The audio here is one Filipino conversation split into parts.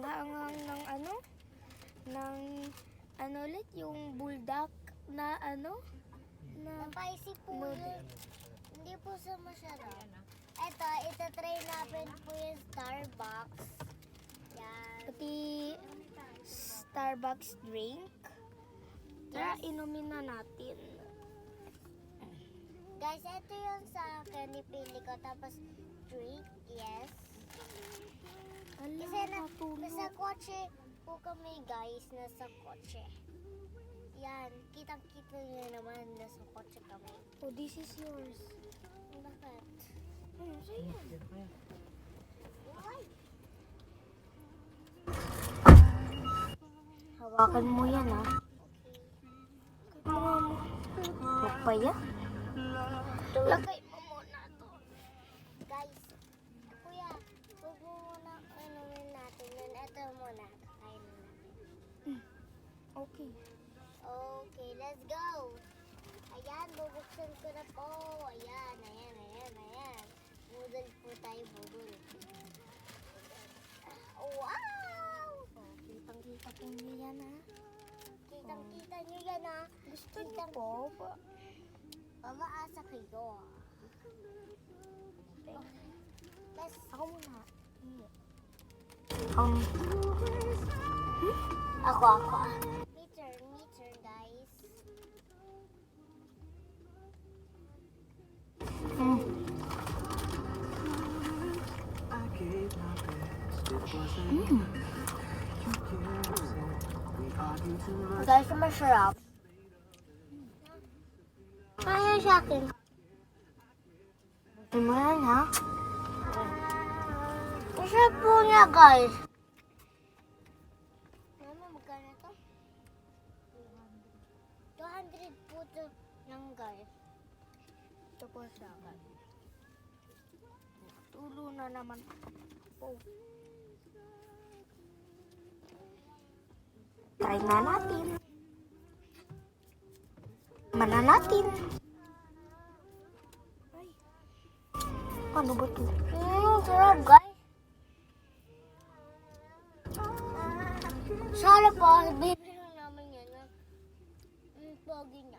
hanghang ng ano ulit, yung bulldog na na Spicy po yun. Hindi po sa masarap. Ito, itatry natin po yung Starbucks. Yan. pati Starbucks drink. Tara, inumin na natin. Guys, ito yung sa akin, nipili ko. Tapos, drink, yes. Kasi nasa kotse po kami, guys. Nasa kotse. Yan, kitang-kita nyo naman, nasa kotse kami. Oh, this is yours. Bakit? Sa'yo. Hawakan mo yan, ha? Papaya? Lagay mo muna to. Guys, kuya, huwag mo muna inumin natin yun. Ito muna, kakain natin. Okay. Okay, let's go. Ayan, bubuksan ko na po. Ayan. Budol po tayo, budol. Wow! Oh, kitang-kita po niyo yan, ha? Kitang-kita nyo yan, ha? Gusto niyo po? Pamaasa kayo, ha? Let's... Ako muna. Ako. Me turn, guys. Guys, masarap. Kaya sa akin. Ano yan, ha? Masarap po niya, guys. Mama, magkano ito? 200 po ito lang, guys. Ito po sa akin. Tulo na naman po. Try na natin. Mana natin. Ay. Ano ba ito? Sarap, guys. Sarap po. Bibili lang namin yan. Pogi niya.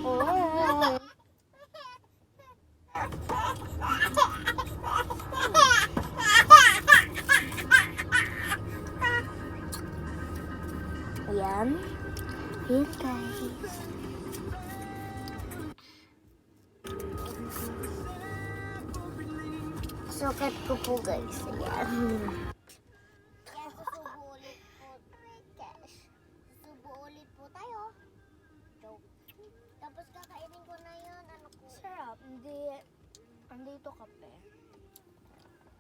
Oh. Ayan. Ayan, guys. Sukat ko po, guys. Ayan. Kaya susubo ulit po. Cash. Susubo ulit po tayo. Joke. Tapos kakainin ko na yun. Ano ko? Sarap. Hindi ito kape.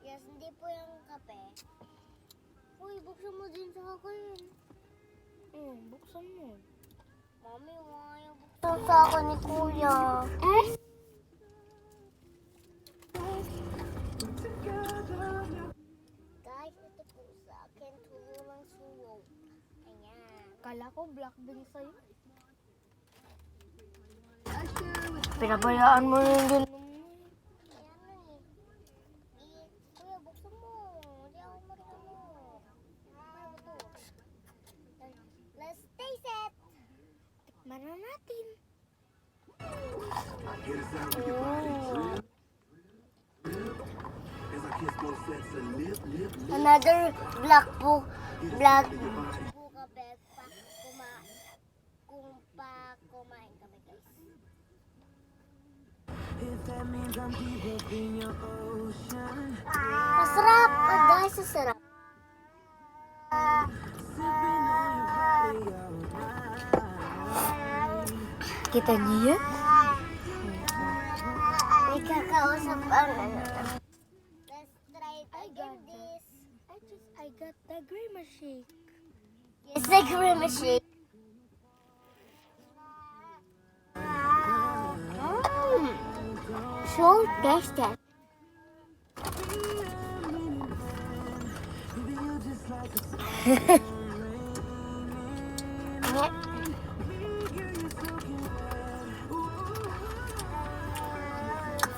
Yes, hindi po yung kape. Uy, buksan mo din sa akin. Buksan mo. Mami, why buksan sa akin ni Kuya? Guys, ito po sa akin. Tulo ng suyo. Ayan. Kala ko black din sa'yo. Pinabayaan mo rin din. Ayan na eh. Kuya, buksan mo. Hindi ako marunong. Ano ba to? Let's taste it. Tikman na natin. Another black po kape kumain kami, guys. Masarap, guys, masarap. Kita niyo yan? May kakausap ang Let's try it again, this. I got the Grimace shake. Yes, the Grimace shake. So tasty.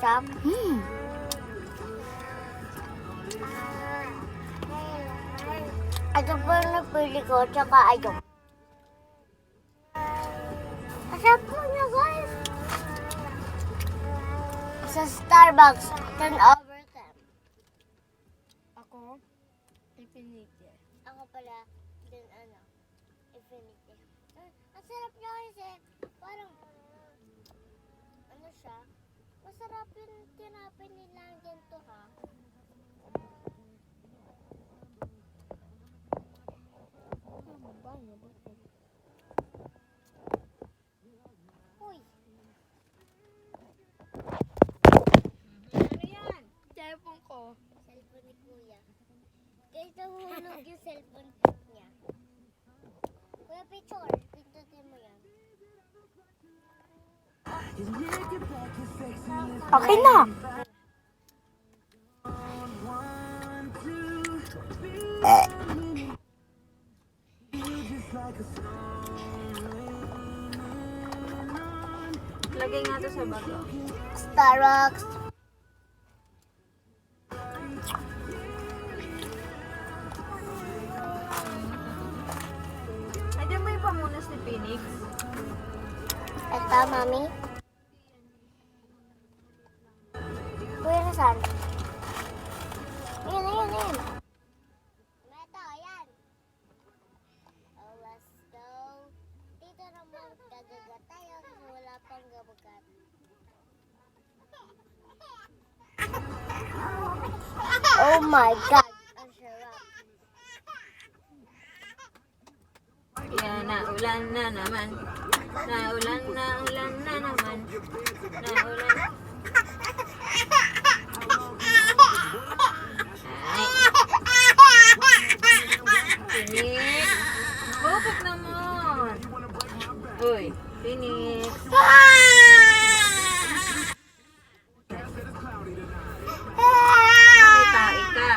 Sarap. Ito po yung napili ko, tsaka ito. Asap po niya, guys. Sa Starbucks, 10 over 10. Ako, Infinity. Ako pala, din Infinity. Ang sarap niya kasi, parang, ano siya, masarap yung tinapay nila ang ganito ha. Uy, Ano yan? Cellphone ko. cellphone ni Kuya. Kahit nahulog yung cellphone niya. Kuya, picture. Pindutin mo yan. Okay na. Lagay nga to sa bago. Starbucks. Ay, di ba yung pamunas ni Phoenix? Ito, mami. Kuya, nasaan? Ayan. Ito, ayan. Oh, let's go. Dito naman gagagat tayo kasi wala pang gabagat. Oh my God! Ang sarap. Kaya naulan na naman. Naulan na naman. Naulan. Ay. Pinik. Bukok naman. Uy, Pinik. May tae ka.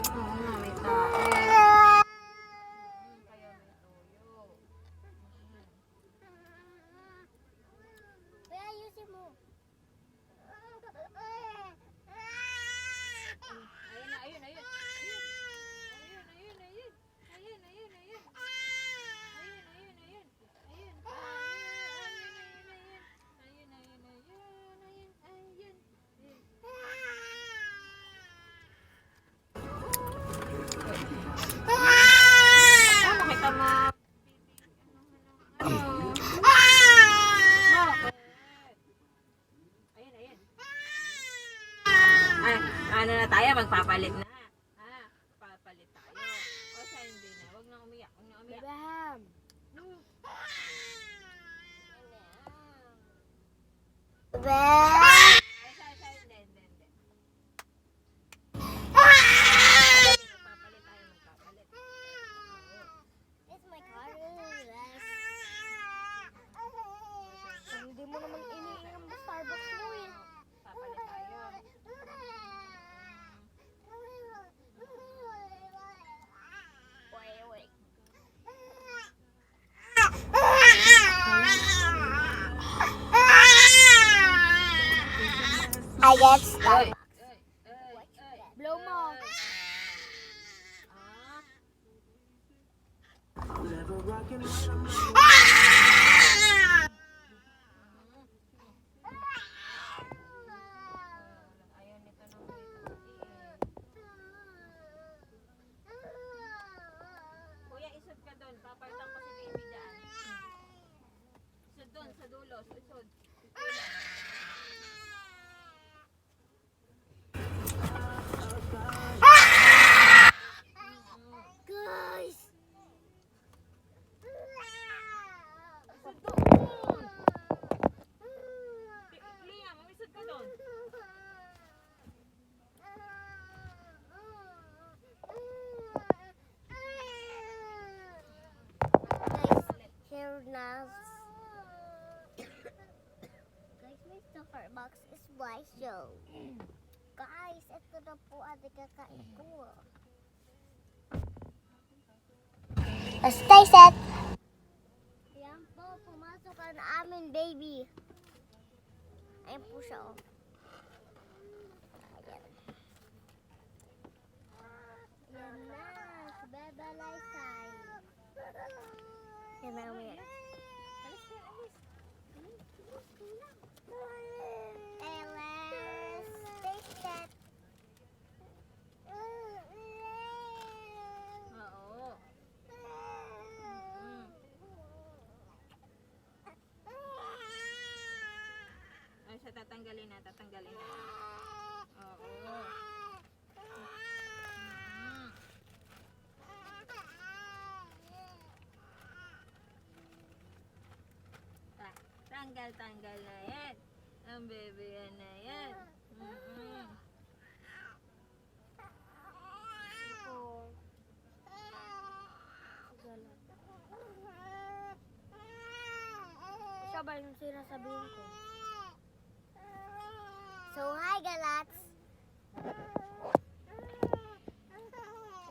Oo nga, may tae. Kuya, ayusin mo. Ayun. Nakita mo. Ayun. Ay, ano na tayo? Magpapalit na. Papalit tayo. O sa hindi na. Huwag na umiyak. Bam. Be! Ay, sa hindi. Magpapalit. It's my car. Hindi mo naman iniinom sa Starbucks mo eh. Papalit tayo. Wait. I get stuck. Blow mo. Ayaw nito ng Kuya, isod ka doon. Papalitan ko si baby dyan. Isod doon, sa dulo. Isod. Guys! Isod doon. Liam, isod ka doon. Here now. Guys, my Starbucks is white show. Guys, ito na po ang kakain ko. Stay set! Yan po, pumasok ang aming baby. Ayan po siya, oh. Ayan. Ayan na. Yan na umiyak. Alis ka, alis. Alice, take that. Oo. Ay, siya tatanggalin na, tatanggalin na. Oo. Tanggal na yan. Ang baby yan na yan. Four. Galat. Siya ba yung sinasabihin ko? So, hi, Galats.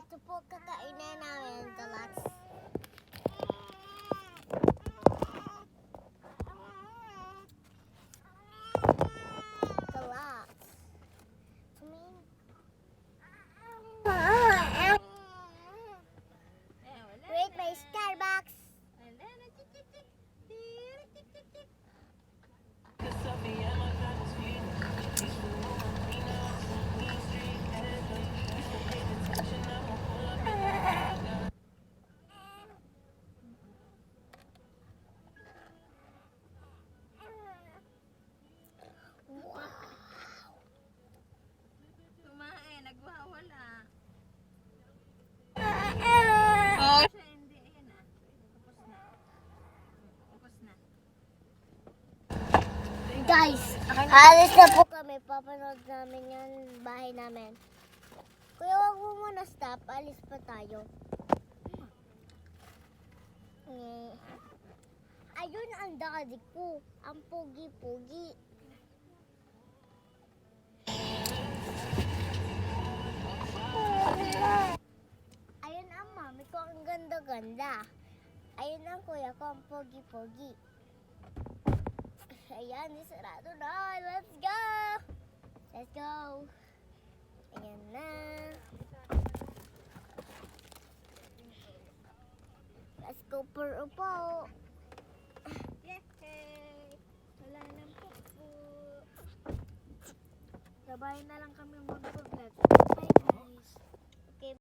Ito po kakainin namin, Galats. Galats. Tumingin. Wala Wait, na. may Starbucks. Wala na. Tik, tik, tik. Tik, tik, tik, tik. Kumain, nagwawala. Oh, siya hindi. Ayan na. Tapos na. Tapos na. Guys, alis na po kami. Papanood namin yan bahay namin. Kuya, wag mo muna stop. Alis pa tayo. Ayun ang daddy ko. Ang pogi-pogi. Ayun ang mami ko. Ang ganda-ganda. Ayun ang kuya ko. Ang pogi-pogi. Ayan, isarado na. Let's go! Let's go! Ayan na. Let's go for upo. Yay! Wala na po. Sabay na lang kami mag-vlog.